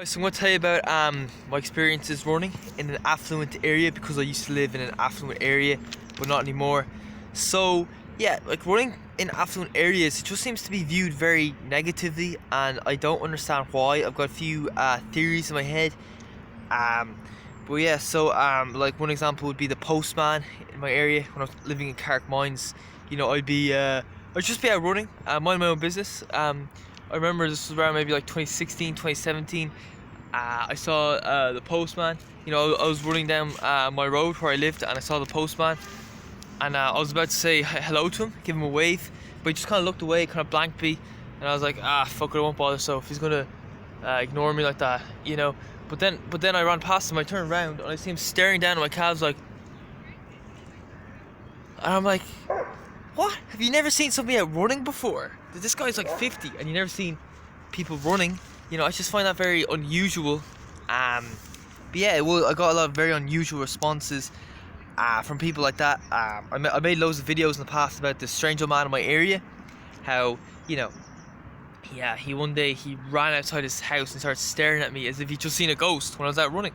So I'm going to tell you about my experiences running in an affluent area, because I used to live in an affluent area but not anymore. So yeah, like running in affluent areas, it just seems to be viewed very negatively, and I don't understand why. I've got a few theories in my head. But yeah, so like one example would be the postman in my area when I was living in Carrick Mines. You know, I'd just be out running, mind my own business. I remember this was around maybe like 2016, 2017. I saw the postman. You know, I was running down my road where I lived, and I saw the postman, and I was about to say hello to him, give him a wave, but he just kind of looked away, kind of blanked me, and I was like, fuck it, I won't bother. So if he's gonna ignore me like that, you know. But then I ran past him. I turned around and I see him staring down at my calves, like, and I'm like, what? Have you never seen somebody out running before? This guy's like 50, and you never seen people running. You know, I just find that very unusual. But yeah, I got a lot of very unusual responses from people like that. I made loads of videos in the past about this strange old man in my area. How, you know, yeah, one day he ran outside his house and started staring at me as if he'd just seen a ghost when I was out running.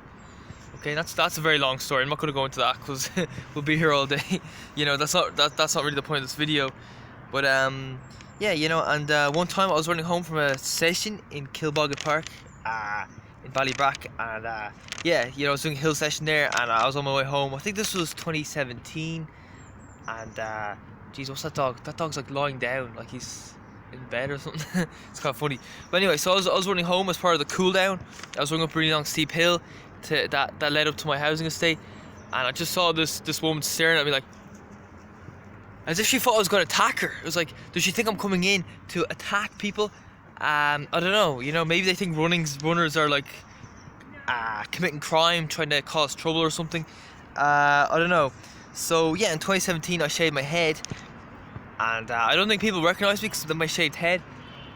Okay, that's a very long story. I'm not going to go into that because we'll be here all day. You know, that's not really the point of this video. But yeah, you know, and one time I was running home from a session in Kilboggett Park, in Ballybrack, and yeah, you know, I was doing a hill session there, and I was on my way home. I think this was 2017, and geez, what's that dog? That dog's like lying down, like he's in bed or something. It's kind of funny. But anyway, so I was running home as part of the cool down. I was running up a really long steep hill that led up to my housing estate, and I just saw this woman staring at me like, as if she thought I was going to attack her. It was like, does she think I'm coming in to attack people? I don't know. You know, maybe they think runners are like committing crime, trying to cause trouble or something. I don't know. So yeah, in 2017 I shaved my head, and I don't think people recognize me because of my shaved head.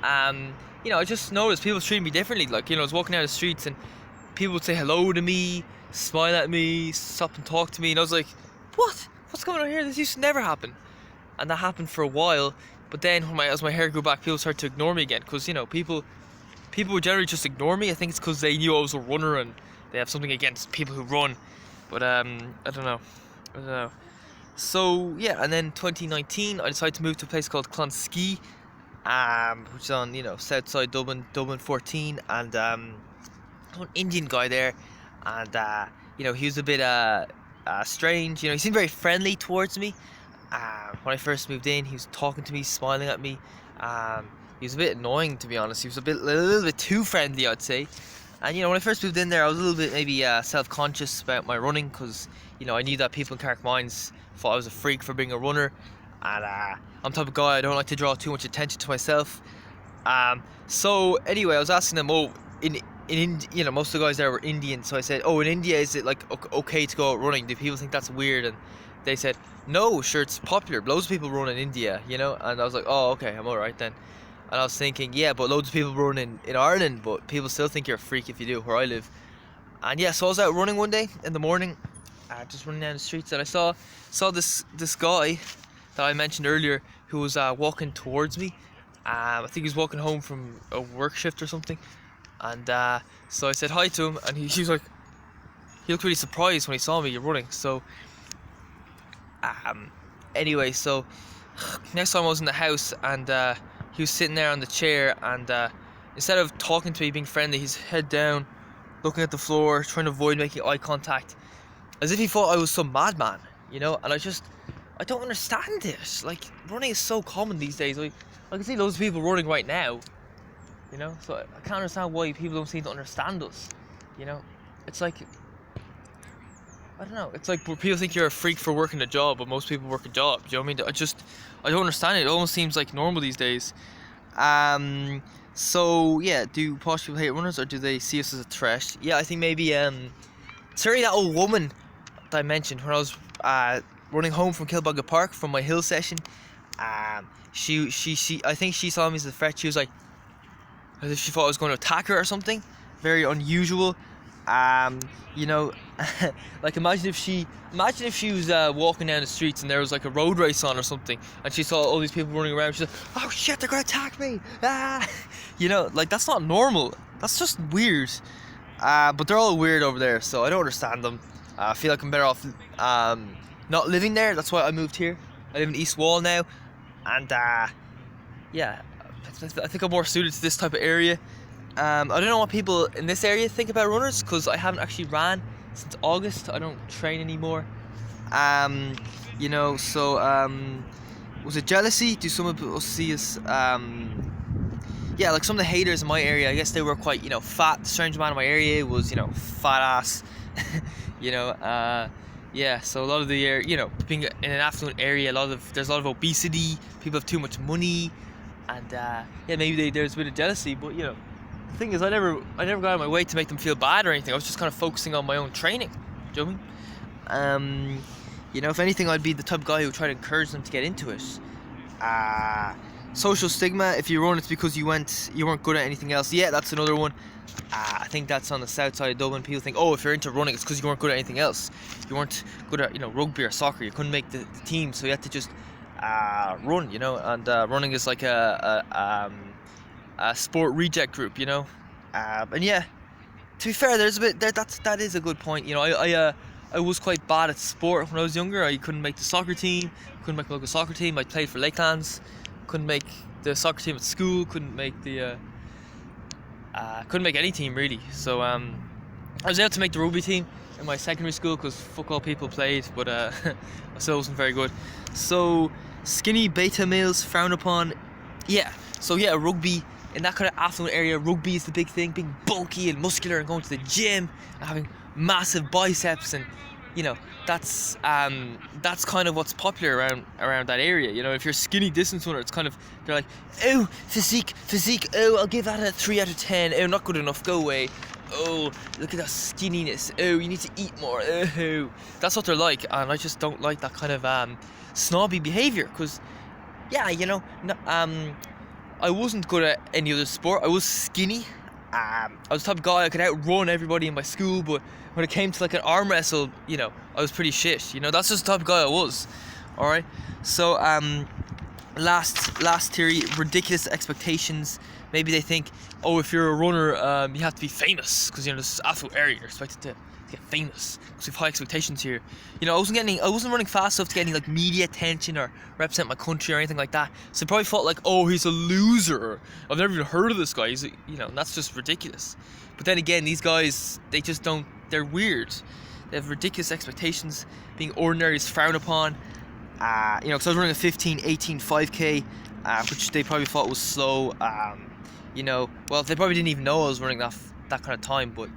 You know, I just noticed people treating me differently. Like, you know, I was walking down the streets and people would say hello to me, smile at me, stop and talk to me, and I was like, what's going on here? This used to never happen. And that happened for a while, but then as my hair grew back, people started to ignore me again, because, you know, people would generally just ignore me. I think it's because they knew I was a runner and they have something against people who run. But I don't know. So yeah, and then 2019 I decided to move to a place called Clonski, which is on, you know, south side Dublin 14, and an Indian guy there, and you know, he was a bit strange. You know, he seemed very friendly towards me. When I first moved in, he was talking to me, smiling at me. He was a bit annoying, to be honest. He was a little bit too friendly, I'd say. And you know, when I first moved in there, I was a little bit maybe self-conscious about my running, because, you know, I knew that people in Carrick Mines thought I was a freak for being a runner, and I'm the type of guy, I don't like to draw too much attention to myself. So anyway, I was asking them, you know, most of the guys there were Indian, so I said, in India, is it like okay to go out running? Do people think that's weird? And they said, no, sure, it's popular. Loads of people run in India, you know. And I was like, oh, okay, I'm alright then. And I was thinking, yeah, but loads of people run in Ireland, but people still think you're a freak if you do, where I live. And yeah, so I was out running one day in the morning, just running down the streets, and I saw this guy that I mentioned earlier, who was walking towards me. I think he was walking home from a work shift or something. And so I said hi to him, and he was like, he looked really surprised when he saw me running. So anyway, so next time I was in the house, and he was sitting there on the chair, and instead of talking to me, being friendly, his head down, looking at the floor, trying to avoid making eye contact, as if he thought I was some madman, you know. And I don't understand it. Like, running is so common these days. I can see loads of people running right now, you know. So I can't understand why people don't seem to understand us, you know. It's like, I don't know, it's like people think you're a freak for working a job, but most people work a job. Do you know what I mean? I don't understand it. It almost seems like normal these days. So yeah, do posh people hate runners, or do they see us as a threat? Yeah, I think maybe certainly that old woman that I mentioned when I was running home from Kilboggett Park from my hill session. She I think she saw me as a threat. She was like, as if she thought I was going to attack her or something. Very unusual. You know, like imagine if she was walking down the streets and there was like a road race on or something, and she saw all these people running around. She's like, "Oh shit, they're gonna attack me!" Ah, you know, like that's not normal. That's just weird. But they're all weird over there, so I don't understand them. I feel like I'm better off not living there. That's why I moved here. I live in East Wall now, and yeah, I think I'm more suited to this type of area. I don't know what people in this area think about runners, because I haven't actually ran since August. I don't train anymore. You know, so was it jealousy? Do some people see us? Yeah, like some of the haters in my area, I guess they were quite, you know, fat. The strange man in my area was, you know, fat ass. You know, yeah. So a lot of the area, you know, being in an affluent area, there's a lot of obesity. People have too much money, and yeah, maybe there's a bit of jealousy. But you know, the thing is, I never got out of my way to make them feel bad or anything. I was just kind of focusing on my own training. Do you know what I mean? You know, if anything, I'd be the type of guy who would try to encourage them to get into it. Social stigma. If you run, it's because you weren't good at anything else. Yeah, that's another one. I think that's on the south side of Dublin. People think, oh, if you're into running, it's because you weren't good at anything else. You weren't good at, you know, rugby or soccer. You couldn't make the team, so you had to just run, you know. And running is like a sport reject group, you know. And yeah, to be fair, there's a bit that is a good point. You know, I was quite bad at sport when I was younger. I couldn't make the soccer team. Couldn't make the local soccer team. I played for Lakelands. Couldn't make the soccer team at school. Couldn't make any team really. So I was able to make the rugby team in my secondary school because fuck all people played, but I still wasn't very good. So skinny beta males frowned upon. Yeah. So yeah, rugby in that kind of affluent area, rugby is the big thing. Being bulky and muscular and going to the gym and having massive biceps, and you know, that's kind of what's popular around that area. You know, if you're a skinny distance runner, it's kind of, they're like, oh, physique, oh, I'll give that a 3 out of 10. Oh, not good enough, go away. Oh, look at that skinniness. Oh, you need to eat more. Oh, that's what they're like, and I just don't like that kind of snobby behavior. Because yeah, you know, I wasn't good at any other sport. I was skinny. I was the type of guy I could outrun everybody in my school, but when it came to like an arm wrestle, you know, I was pretty shit. You know, that's just the type of guy I was. Alright? So, last theory, ridiculous expectations. Maybe they think, oh, if you're a runner, you have to be famous, because, you know, this is affluent area, you're expected to get famous, because we have high expectations here. You know, I wasn't running fast enough to get any like media attention or represent my country or anything like that. So they probably thought like, oh, he's a loser. I've never even heard of this guy. He's, you know, and that's just ridiculous. But then again, these guys, they just don't. They're weird. They have ridiculous expectations. Being ordinary is frowned upon. You know, because I was running a 15, 18, 5k, which they probably thought was slow. You know, well, they probably didn't even know I was running that kind of time. But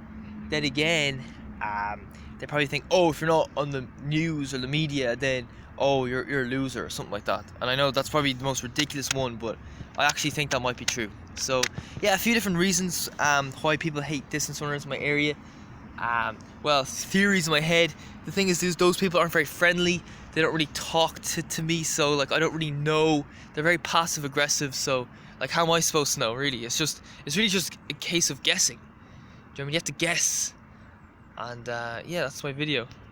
then again, they probably think, oh, if you're not on the news or the media, then oh, you're a loser or something like that. And I know that's probably the most ridiculous one, but I actually think that might be true. So yeah, a few different reasons why people hate distance runners in my area. Well, theories in my head. The thing is, those people aren't very friendly. They don't really talk to me, so like I don't really know. They're very passive aggressive. So like, how am I supposed to know? Really, it's really just a case of guessing. Do you know what I mean? You have to guess. And yeah, that's my video.